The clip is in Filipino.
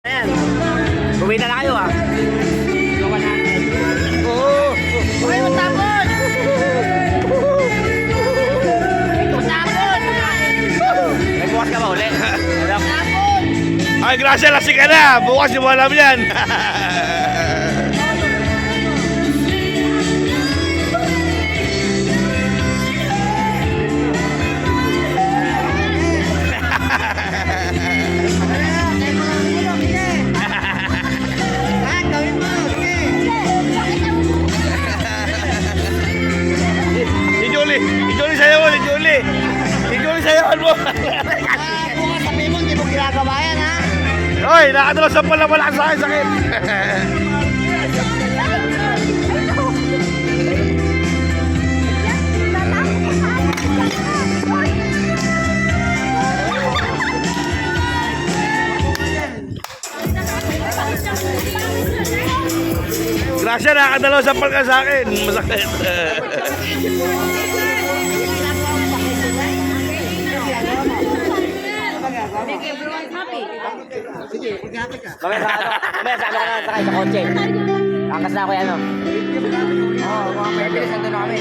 Ayan. Uwi na kayo ah. Oo. Uy, matapon! Matapon! May bukas ka ba uli? Matapon! Ay, grasya, lasing ka na. Bukas yung alam yan. Si Julie sayaw mo, si Julie. Si Julie sayawan mo. Bukas sabi mo, hindi mo ginagawa yan ha? Oy, nakadalos sa pala wala sa akin sakit. Grasya, nakadalaw sa palka sa akin. Masakit. Make everyone happy. Mamaya sa ano ka na sakay sa kotse. Angkas na ako yan, ano? Oo, mga may bilis, nandun na kami.